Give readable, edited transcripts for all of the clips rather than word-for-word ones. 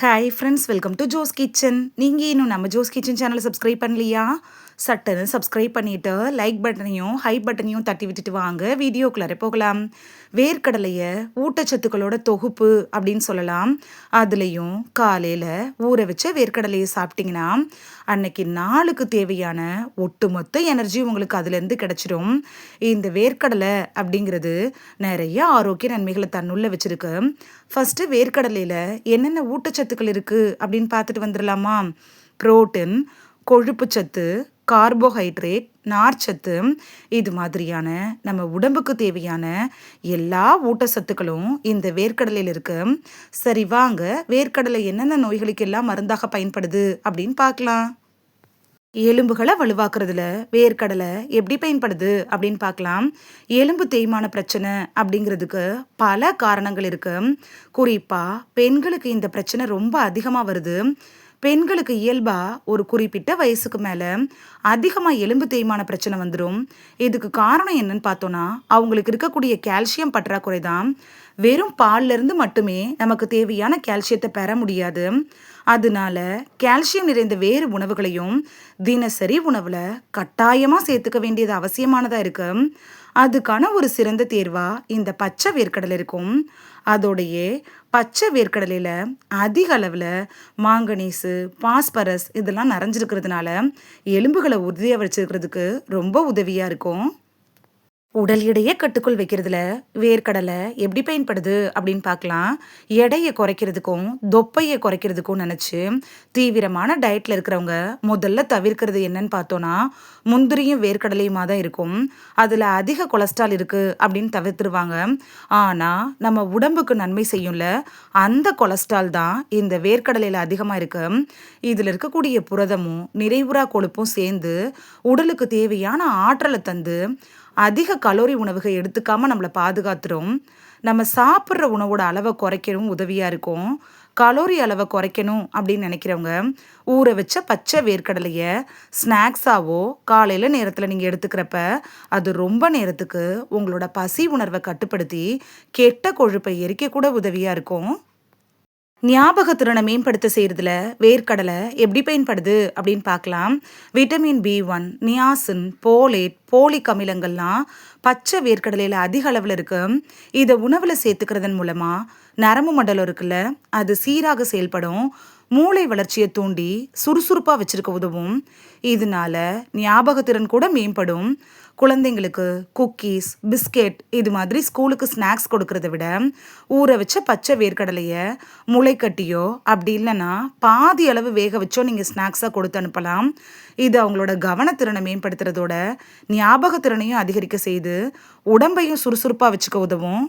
Hi friends, welcome to Jo's kitchen. நீங்கள் இன்னும் நம்ம ஜோஸ் கிச்சன் சேனலை சப்ஸ்கிரைப் பண்ணலையா? சட்டுன்னு சப்ஸ்கிரைப் பண்ணிவிட்டு லைக் பட்டனையும் ஹை பட்டனையும் தட்டி விட்டுட்டு வாங்க வீடியோக்குள்ளார போகலாம். வேர்க்கடலையை ஊட்டச்சத்துக்களோட தொகுப்பு அப்படின்னு சொல்லலாம். அதுலேயும் காலையில் ஊற வச்ச வேர்க்கடலையை சாப்பிட்டிங்கன்னா அன்னைக்கு நாளுக்கு தேவையான ஒட்டுமொத்த எனர்ஜி உங்களுக்கு அதுலேருந்து கிடச்சிடும். இந்த வேர்க்கடலை அப்படிங்கிறது நிறைய ஆரோக்கிய நன்மைகளை தன்னுள்ள வச்சுருக்கு. ஃபஸ்ட்டு வேர்க்கடலையில் என்னென்ன ஊட்டச்சத்துக்கள் இருக்குது அப்படின்னு பார்த்துட்டு வந்துடலாமா? புரோட்டீன், கொழுப்புச்சத்து, கார்போஹைட்ரேட், நார்ச்சத்து, இது மாதிரியான நம்ம உடம்புக்கு தேவையான எல்லா ஊட்டச்சத்துக்களும் இந்த வேர்க்கடலையில் இருக்கு. சரி வாங்க, வேர்க்கடலை என்னென்ன நோய்களுக்கு எல்லாம் மருந்தாக பயன்படுது அப்படின்னு பார்க்கலாம். எலும்புகளை வலுவாக்குறதுல வேர்க்கடலை எப்படி பயன்படுது அப்படின்னு பார்க்கலாம். எலும்பு தேய்மான பிரச்சனை அப்படிங்கிறதுக்கு பல காரணங்கள் இருக்கு. குறிப்பா பெண்களுக்கு இந்த பிரச்சனை ரொம்ப அதிகமாக வருது. பெண்களுக்கு இயல்பா ஒரு குறிப்பிட்ட வயசுக்கு மேல அதிகமா எலும்பு தேய்மான பிரச்சனை வந்துடும். இதுக்கு காரணம் என்னன்னு பார்த்தோம்னா, அவங்களுக்கு இருக்கக்கூடிய கால்சியம் பற்றாக்குறை தான். வெறும் பால்ல இருந்து மட்டுமே நமக்கு தேவையான கால்சியத்தை பெற முடியாது. அதனால கால்சியம் நிறைந்த வேறு உணவுகளையும் தினசரி உணவுல கட்டாயமா சேர்த்துக்க வேண்டியது அவசியமானதா இருக்கு. அதுக்கான ஒரு சிறந்த தேர்வா இந்த பச்சை வேர்க்கடலை இருக்கும். அதோடையே பச்சை வேர்க்கடலையில் அதிக அளவில் மாங்கனீஸு, பாஸ்பரஸ் இதெல்லாம் நிறைஞ்சிருக்கிறதுனால எலும்புகளை உறுதியாக வச்சுருக்கிறதுக்கு ரொம்ப உதவியாக இருக்கும். உடல் எடையை கட்டுக்குள் வைக்கிறதுல வேர்க்கடலை எப்படி பயன்படுது அப்படின்னு பார்க்கலாம். எடையை குறைக்கிறதுக்கும் தொப்பையை குறைக்கிறதுக்கும் நினச்சி தீவிரமான டயட்டில் இருக்கிறவங்க முதல்ல தவிர்க்கிறது என்னன்னு பார்த்தோன்னா, முந்திரியும் வேர்க்கடலையுமா தான் இருக்கும். அதில் அதிக கொலஸ்ட்ரால் இருக்குது அப்படின்னு தவிர்த்துருவாங்க. ஆனால் நம்ம உடம்புக்கு நன்மை செய்யும்ல, அந்த கொலஸ்ட்ரால் தான் இந்த வேர்க்கடலையில் அதிகமாக இருக்கு. இதில் இருக்கக்கூடிய புரதமும் நிறைவுறா கொழுப்பும் சேர்ந்து உடலுக்கு தேவையான ஆற்றலை தந்து அதிக கலோரி உணவுகள் எடுத்துக்காம நம்மளை பாதுகாத்துரும். நம்ம சாப்பிட்ற உணவோட அளவை குறைக்கவும் உதவியாக இருக்கும். கலோரி அளவை குறைக்கணும் அப்படின்னு நினைக்கிறவங்க ஊற வச்ச பச்சை வேர்க்கடலையை ஸ்நாக்ஸாவோ காலையில் நேரத்தில் நீங்கள் எடுத்துக்கிறப்ப அது ரொம்ப நேரத்துக்கு உங்களோட பசி உணர்வை கட்டுப்படுத்தி கெட்ட கொழுப்பை எரிக்க கூட உதவியாக இருக்கும். ஞாபகத்திறனை மேம்படுத்த செய்கிறதுல வேர்க்கடலை எப்படி பயன்படுது அப்படின்னு பார்க்கலாம். Vitamin B1, niacin, folate, folic அமிலங்கள்லாம் பச்சை வேர்க்கடலையில் அதிக அளவில் இருக்கு. இதை உணவில் சேர்த்துக்கிறதன் மூலமாக நரம்பு மண்டலம் இருக்குல்ல, அது சீராக செயல்படும். மூளை வளர்ச்சியை தூண்டி சுறுசுறுப்பாக வச்சிருக்க உதவும். இதனால ஞாபகத்திறன் கூட மேம்படும். குழந்தைங்களுக்கு குக்கீஸ், பிஸ்கெட் இது மாதிரி ஸ்கூலுக்கு ஸ்நாக்ஸ் கொடுக்கறத விட ஊற வச்ச பச்சை வேர்க்கடலையை முளைக்கட்டியோ அப்படி இல்லைன்னா பாதி அளவு வேக வச்சோ நீங்கள் ஸ்நாக்ஸாக கொடுத்து அனுப்பலாம். இது அவங்களோட கவனத்திறனை மேம்படுத்துறதோட ஞாபகத்திறனையும் அதிகரிக்க செய்து உடம்பையும் சுறுசுறுப்பாக வச்சுக்க உதவும்.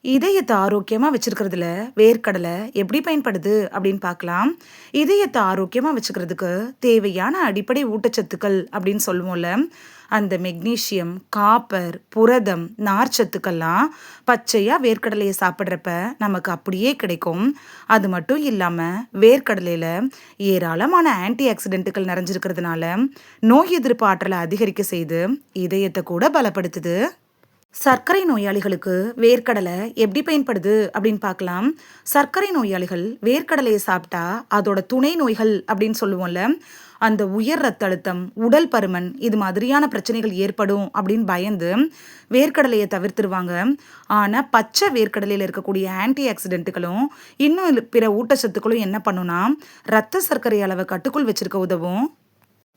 இதயத்தை ஆரோக்கியமாக வச்சுருக்கிறதுல வேர்க்கடலை எப்படி பயன்படுது அப்படின்னு பார்க்கலாம். இதயத்தை ஆரோக்கியமாக வச்சுக்கிறதுக்கு தேவையான அடிப்படை ஊட்டச்சத்துக்கள் அப்படின்னு சொல்லுவோம்ல, அந்த மெக்னீஷியம், காப்பர், புரதம், நார்ச்சத்துக்கள்லாம் பச்சையாக வேர்க்கடலையை சாப்பிட்றப்ப நமக்கு அப்படியே கிடைக்கும். அது மட்டும் இல்லாமல் வேர்க்கடலையில் ஏராளமான ஆன்டி ஆக்சிடென்ட்டுகள் நிறைஞ்சிருக்கிறதுனால நோய் எதிர்ப்பு ஆற்றலை அதிகரிக்க செய்து இதயத்தை கூட பலப்படுத்துது. சர்க்கரை நோயாளிகளுக்கு வேர்க்கடலை எப்படி பயன்படுது அப்படின்னு பார்க்கலாம். சர்க்கரை நோயாளிகள் வேர்க்கடலையை சாப்பிட்டா அதோட துணை நோய்கள் அப்படின்னு சொல்லுவோம்ல, அந்த உயர் ரத்த அழுத்தம், உடல் பருமன் இது மாதிரியான பிரச்சனைகள் ஏற்படும் அப்படின்னு பயந்து வேர்க்கடலையை தவிர்த்துருவாங்க. ஆனால் பச்சை வேர்க்கடலையில் இருக்கக்கூடிய ஆன்டி ஆக்சிடென்ட்டுகளும் இன்னும் பிற ஊட்டச்சத்துக்களும் என்ன பண்ணுன்னா, ரத்த சர்க்கரை அளவை கட்டுக்குள் வச்சிருக்க உதவும்.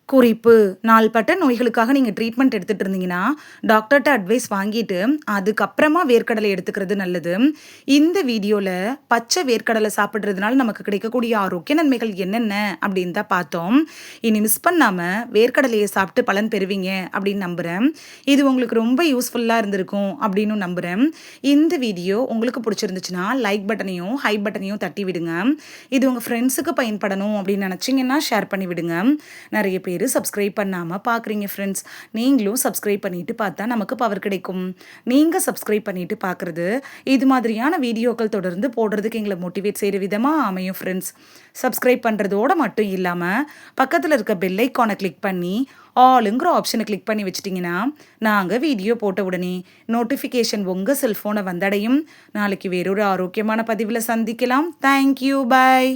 குறிப்பு: நாள்பட்ட நோய்களுக்காக நீங்கள் ட்ரீட்மெண்ட் எடுத்துகிட்டு இருந்தீங்கன்னா டாக்டர்கிட்ட அட்வைஸ் வாங்கிட்டு அதுக்கப்புறமா வேர்க்கடலை எடுத்துக்கிறது நல்லது. இந்த வீடியோவில் பச்சை வேர்க்கடலை சாப்பிட்றதுனால நமக்கு கிடைக்கக்கூடிய ஆரோக்கிய நன்மைகள் என்னென்ன அப்படின்னு தான் பார்த்தோம். இனி மிஸ் பண்ணாமல் வேர்க்கடலையை சாப்பிட்டு பலன் பெறுவீங்க அப்படின்னு நம்புகிறேன். இது உங்களுக்கு ரொம்ப யூஸ்ஃபுல்லாக இருந்திருக்கும் அப்படின்னு நம்புகிறேன். இந்த வீடியோ உங்களுக்கு பிடிச்சிருந்துச்சுன்னா லைக் பட்டனையும் ஹை பட்டனையும் தட்டி விடுங்க. இது உங்கள் ஃப்ரெண்ட்ஸுக்கு பயன்படணும் அப்படின்னு நினச்சிங்கன்னா ஷேர் பண்ணி விடுங்க. நிறைய பேர் பேர் சப்ஸ்கிரைப் பண்ணாமல் பார்க்குறீங்க ஃப்ரெண்ட்ஸ். நீங்களும் சப்ஸ்கிரைப் பண்ணிட்டு பார்த்தா நமக்கு பவர் கிடைக்கும். நீங்கள் சப்ஸ்கிரைப் பண்ணிட்டு பார்க்குறது இது மாதிரியான வீடியோக்கள் தொடர்ந்து போடுறதுக்கு எங்களை மோட்டிவேட் செய்கிற விதமாக அமையும் ஃப்ரெண்ட்ஸ். சப்ஸ்கிரைப் பண்ணுறதோட மட்டும் இல்லாமல் பக்கத்தில் இருக்க பெல் ஐக்கானை கிளிக் பண்ணி ஆளுங்கிற ஆப்ஷனை கிளிக் பண்ணி வச்சிட்டிங்கன்னா நாங்கள் வீடியோ போட்ட உடனே நோட்டிஃபிகேஷன் உங்கள் செல்ஃபோனை வந்தடையும். நாளைக்கு வேறொரு ஆரோக்கியமான பதிவில் சந்திக்கலாம். Thank you, by.